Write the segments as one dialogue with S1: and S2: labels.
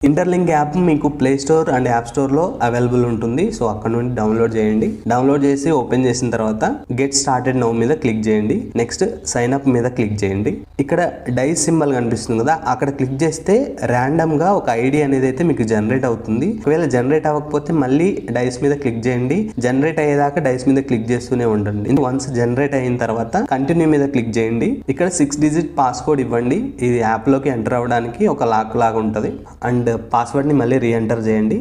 S1: Interlink app మీకు play store and app store లో available ఉంటుంది. సో అక్కడ నుండి డౌన్లోడ్ చేయండి. డౌన్లోడ్ చేసి ఓపెన్ చేసిన తర్వాత గెట్ స్టార్టెడ్ నౌ మీద క్లిక్ చేయండి. నెక్స్ట్ సైన్ అప్ మీద క్లిక్ చేయండి. ఇక్కడ డైస్ సింబల్ కనిపిస్తుంది కదా, అక్కడ క్లిక్ చేస్తే ర్యాండమ్ గా ఒక ఐడి అనేది అయితే మీకు జనరేట్ అవుతుంది. ఒకవేళ జనరేట్ అవ్వకపోతే మళ్ళీ డైస్ మీద క్లిక్ చేయండి. జనరేట్ అయ్యేదాకా డైస్ మీద క్లిక్ చేస్తూనే ఉండండి. వన్స్ జనరేట్ అయిన తర్వాత కంటిన్యూ మీద క్లిక్ చేయండి. ఇక్కడ 6 డిజిట్ పాస్కోడ్ ఇవ్వండి. ఇది యాప్ లోకి ఎంటర్ అవ్వడానికి ఒక లాక్ లాగా ఉంటుంది. అండ్ పాస్వర్డ్ని మళ్ళీ రీఎంటర్ చేయండి.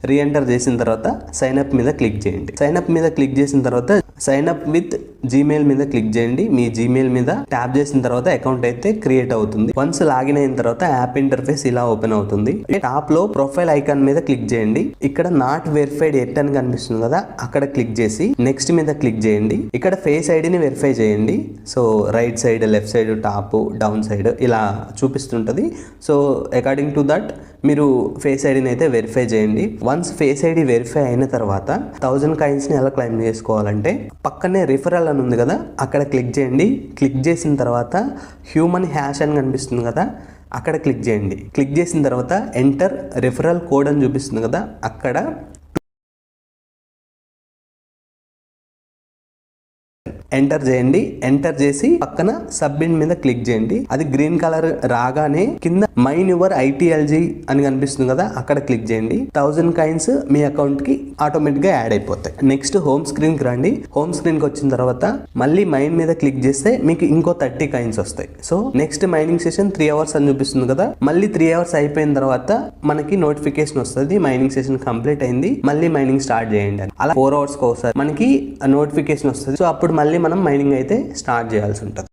S1: రీఎంటర్ చేసిన తర్వాత సైన్ అప్ మీద క్లిక్ చేయండి. సైన్ అప్ మీద క్లిక్ చేసిన తర్వాత సైన్ అప్ విత్ జీమెయిల్ మీద క్లిక్ చేయండి. మీ జీమెయిల్ మీద ట్యాప్ చేసిన తర్వాత అకౌంట్ అయితే క్రియేట్ అవుతుంది. వన్స్ లాగిన్ అయిన తర్వాత యాప్ ఇంటర్ఫేస్ ఇలా ఓపెన్ అవుతుంది. టాప్ లో ప్రొఫైల్ ఐకాన్ మీద క్లిక్ చేయండి. ఇక్కడ నాట్ వెరిఫైడ్ ఎట్ అని కనిపిస్తుంది కదా, అక్కడ క్లిక్ చేసి నెక్స్ట్ మీద క్లిక్ చేయండి. ఇక్కడ ఫేస్ ఐడిని వెరిఫై చేయండి. So right side, left side, top, down side ఇలా చూపిస్తుంటది. సో అకార్డింగ్ టు దట్ మీరు ఫేస్ ఐడిని అయితే వెరిఫై చేయండి. వన్స్ ఫేస్ ఐడి వెరిఫై అయిన తర్వాత 1000 కాయిన్స్ ని ఎలా క్లైమ్ చేసుకోవాలంటే పక్కనే రిఫరల్ అని ఉంది కదా, అక్కడ క్లిక్ చేయండి. క్లిక్ చేసిన తర్వాత హ్యూమన్ హ్యాష్ అని కనిపిస్తుంది కదా, అక్కడ క్లిక్ చేయండి. క్లిక్ చేసిన తర్వాత ఎంటర్ రిఫరల్ కోడ్ అని చూపిస్తుంది కదా, అక్కడ ఎంటర్ చేయండి. ఎంటర్ చేసి పక్కన సబ్మిట్ మీద క్లిక్ చేయండి. అది గ్రీన్ కలర్ రాగానే కింద మైన్ యువర్ ITLG అని కనిపిస్తుంది కదా, అక్కడ క్లిక్ చేయండి. 1000 కాయిన్స్ మీ అకౌంట్ కి ఆటోమేటిక్ గా యాడ్ అయిపోతాయి. నెక్స్ట్ హోమ్ స్క్రీన్ కి రండి. హోమ్ స్క్రీన్ కి వచ్చిన తర్వాత మళ్ళీ మైన్ మీద క్లిక్ చేస్తే మీకు ఇంకో 30 కాయిన్స్ వస్తాయి. So next mining session 3 hours అని చూపిస్తుంది కదా, మళ్ళీ 3 అవర్స్ అయిపోయిన తర్వాత మనకి నోటిఫికేషన్ వస్తుంది, మైనింగ్ సెషన్ కంప్లీట్ అయింది, మళ్ళీ మైనింగ్ స్టార్ట్ చేయండి అని. అలా 4 అవర్స్ ఒకసారి మనకి నోటిఫికేషన్ వస్తుంది. సో అప్పుడు మళ్ళీ మనం మైనింగ్ అయితే స్టార్ట్ చేయాల్సి ఉంటుంది.